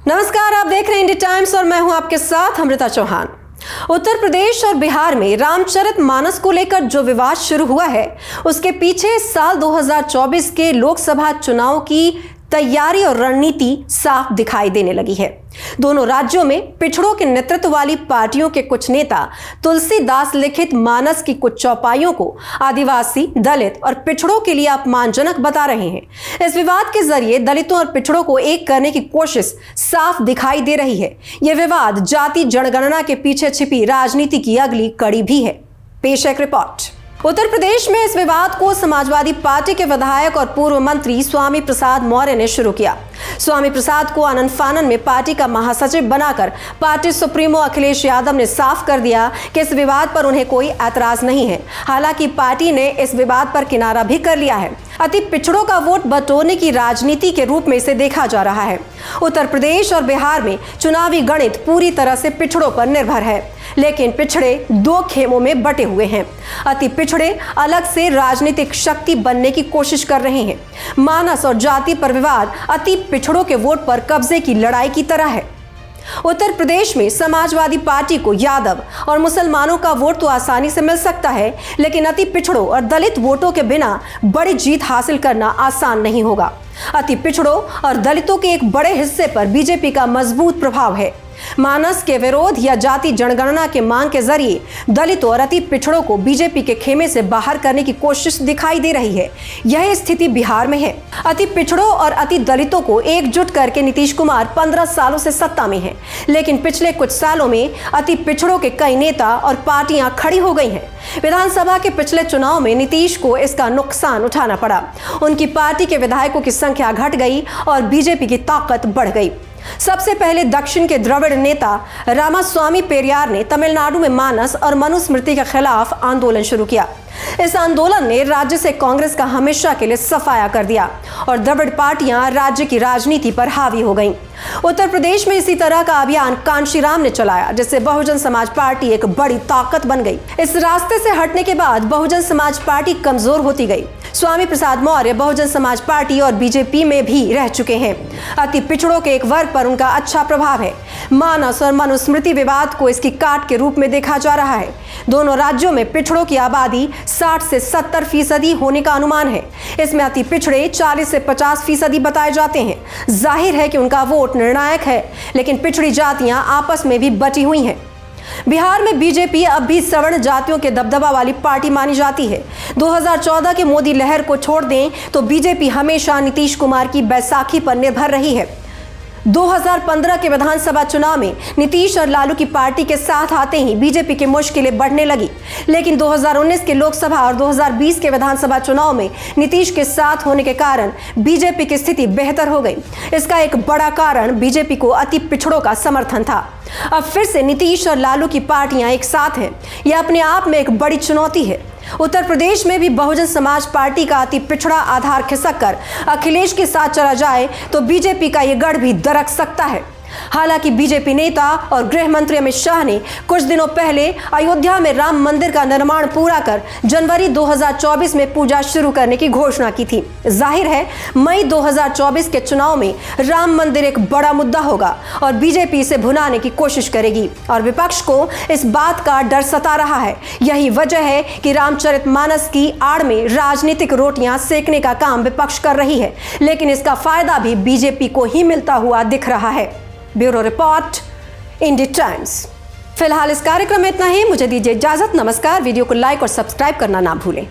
नमस्कार, आप देख रहे हैं इंडिया टाइम्स और मैं हूं आपके साथ अमृता चौहान। उत्तर प्रदेश और बिहार में रामचरितमानस को लेकर जो विवाद शुरू हुआ है, उसके पीछे साल 2024 के लोकसभा चुनाव की तैयारी और रणनीति साफ दिखाई देने लगी है। दोनों राज्यों में पिछड़ों के नेतृत्व वाली पार्टियों के कुछ नेता तुलसीदास लिखित मानस की कुछ चौपाइयों को आदिवासी, दलित और पिछड़ों के लिए अपमानजनक बता रहे हैं। इस विवाद के जरिए दलितों और पिछड़ों को एक करने की कोशिश साफ दिखाई दे रही है। यह विवाद जाति जनगणना के पीछे छिपी राजनीति की अगली कड़ी भी है। पेश है एक रिपोर्ट। उत्तर प्रदेश में इस विवाद को समाजवादी पार्टी के विधायक और पूर्व मंत्री स्वामी प्रसाद मौर्य ने शुरू किया। स्वामी प्रसाद को आनन फानन में पार्टी का महासचिव बनाकर पार्टी सुप्रीमो अखिलेश यादव ने साफ कर दिया कि इस विवाद पर उन्हें कोई ऐतराज नहीं है। हालांकि पार्टी ने इस विवाद पर किनारा भी कर लिया है। अति पिछड़ों का वोट बटोरने की राजनीति के रूप में इसे देखा जा रहा है। उत्तर प्रदेश और बिहार में चुनावी गणित पूरी तरह से पिछड़ों पर निर्भर है, लेकिन पिछड़े दो खेमों में बटे हुए हैं। अति पिछड़े अलग से राजनीतिक शक्ति बनने की कोशिश कर रहे हैं। मानस और जाति पर विवाद अति पिछड़ों के वोट पर कब्जे की लड़ाई की तरह है। उत्तर प्रदेश में समाजवादी पार्टी को यादव और मुसलमानों का वोट तो आसानी से मिल सकता है, लेकिन अति पिछड़ों और दलित वोटों के बिना बड़ी जीत हासिल करना आसान नहीं होगा। अति पिछड़ों और दलितों के एक बड़े हिस्से पर बीजेपी का मजबूत प्रभाव है। मानस के विरोध या जाति जनगणना के मांग के जरिए दलितों और अति पिछड़ों को बीजेपी के खेमे से बाहर करने की कोशिश दिखाई दे रही है। यह स्थिति बिहार में है। अति पिछड़ों और अति दलितों को एकजुट करके नीतीश कुमार 15 सालों से सत्ता में हैं, लेकिन पिछले कुछ सालों में अति पिछड़ों के कई नेता और पार्टियां खड़ी हो गई हैं। विधानसभा के पिछले चुनाव में नीतीश को इसका नुकसान उठाना पड़ा। उनकी पार्टी के विधायकों की संख्या घट गई और बीजेपी की ताकत बढ़ गई। सबसे पहले दक्षिण के द्रविड़ नेता रामास्वामी पेरियार ने तमिलनाडु में मानस और मनुस्मृति के खिलाफ आंदोलन शुरू किया। इस आंदोलन ने राज्य से कांग्रेस का हमेशा के लिए सफाया कर दिया और द्रविड़ पार्टियां राज्य की राजनीति पर हावी हो गईं। उत्तर प्रदेश में इसी तरह का अभियान कांशीराम ने चलाया, जिससे बहुजन समाज पार्टी एक बड़ी ताकत बन गई। इस रास्ते से हटने के बाद बहुजन समाज पार्टी कमजोर होती गई। स्वामी प्रसाद मौर्य बहुजन समाज पार्टी और बीजेपी में भी रह चुके हैं। अति पिछड़ों के एक वर्ग पर उनका अच्छा प्रभाव है। मानस और मनुस्मृति विवाद को इसकी काट के रूप में देखा जा रहा है। दोनों राज्यों में पिछड़ों की आबादी 60 से 70% होने का अनुमान है। इसमें अति पिछड़े 40 से 50% बताए जाते हैं। जाहिर है कि उनका वोट निर्णायक है, लेकिन पिछड़ी जातियां आपस में भी बटी हुई हैं। बिहार में बीजेपी अब भी सवर्ण जातियों के दबदबा वाली पार्टी मानी जाती है। 2014 के मोदी लहर को छोड़ दें तो बीजेपी हमेशा नीतीश कुमार की बैसाखी पर निर्भर रही है। 2015 के विधानसभा चुनाव में नीतीश और लालू की पार्टी के साथ आते ही बीजेपी की मुश्किलें बढ़ने लगी, लेकिन 2019 के लोकसभा और 2020 के विधानसभा चुनाव में नीतीश के साथ होने के कारण बीजेपी की स्थिति बेहतर हो गई। इसका एक बड़ा कारण बीजेपी को अति पिछड़ों का समर्थन था। अब फिर से नीतीश और लालू की पार्टियां एक साथ हैं। यह अपने आप में एक बड़ी चुनौती है। उत्तर प्रदेश में भी बहुजन समाज पार्टी का अति पिछड़ा आधार खिसक कर अखिलेश के साथ चला जाए तो बीजेपी का यह गढ़ भी दरक सकता है। हालांकि बीजेपी नेता और गृह मंत्री अमित शाह ने कुछ दिनों पहले अयोध्या में राम मंदिर का निर्माण पूरा कर जनवरी 2024 में पूजा शुरू करने की घोषणा की थी। जाहिर है मई 2024 के चुनाव में राम मंदिर एक बड़ा मुद्दा होगा और बीजेपी इसे भुनाने की कोशिश करेगी और विपक्ष को इस बात का डर सता रहा है। यही वजह है कि रामचरितमानस की आड़ में राजनीतिक रोटियां सेकने का काम विपक्ष कर रही है, लेकिन इसका फायदा भी बीजेपी को ही मिलता हुआ दिख रहा है। Bureau report, India times. फिलहाल इस कार्यक्रम में इतना ही। मुझे दीजिए इजाजत। नमस्कार। वीडियो को लाइक और सब्सक्राइब करना ना भूलें।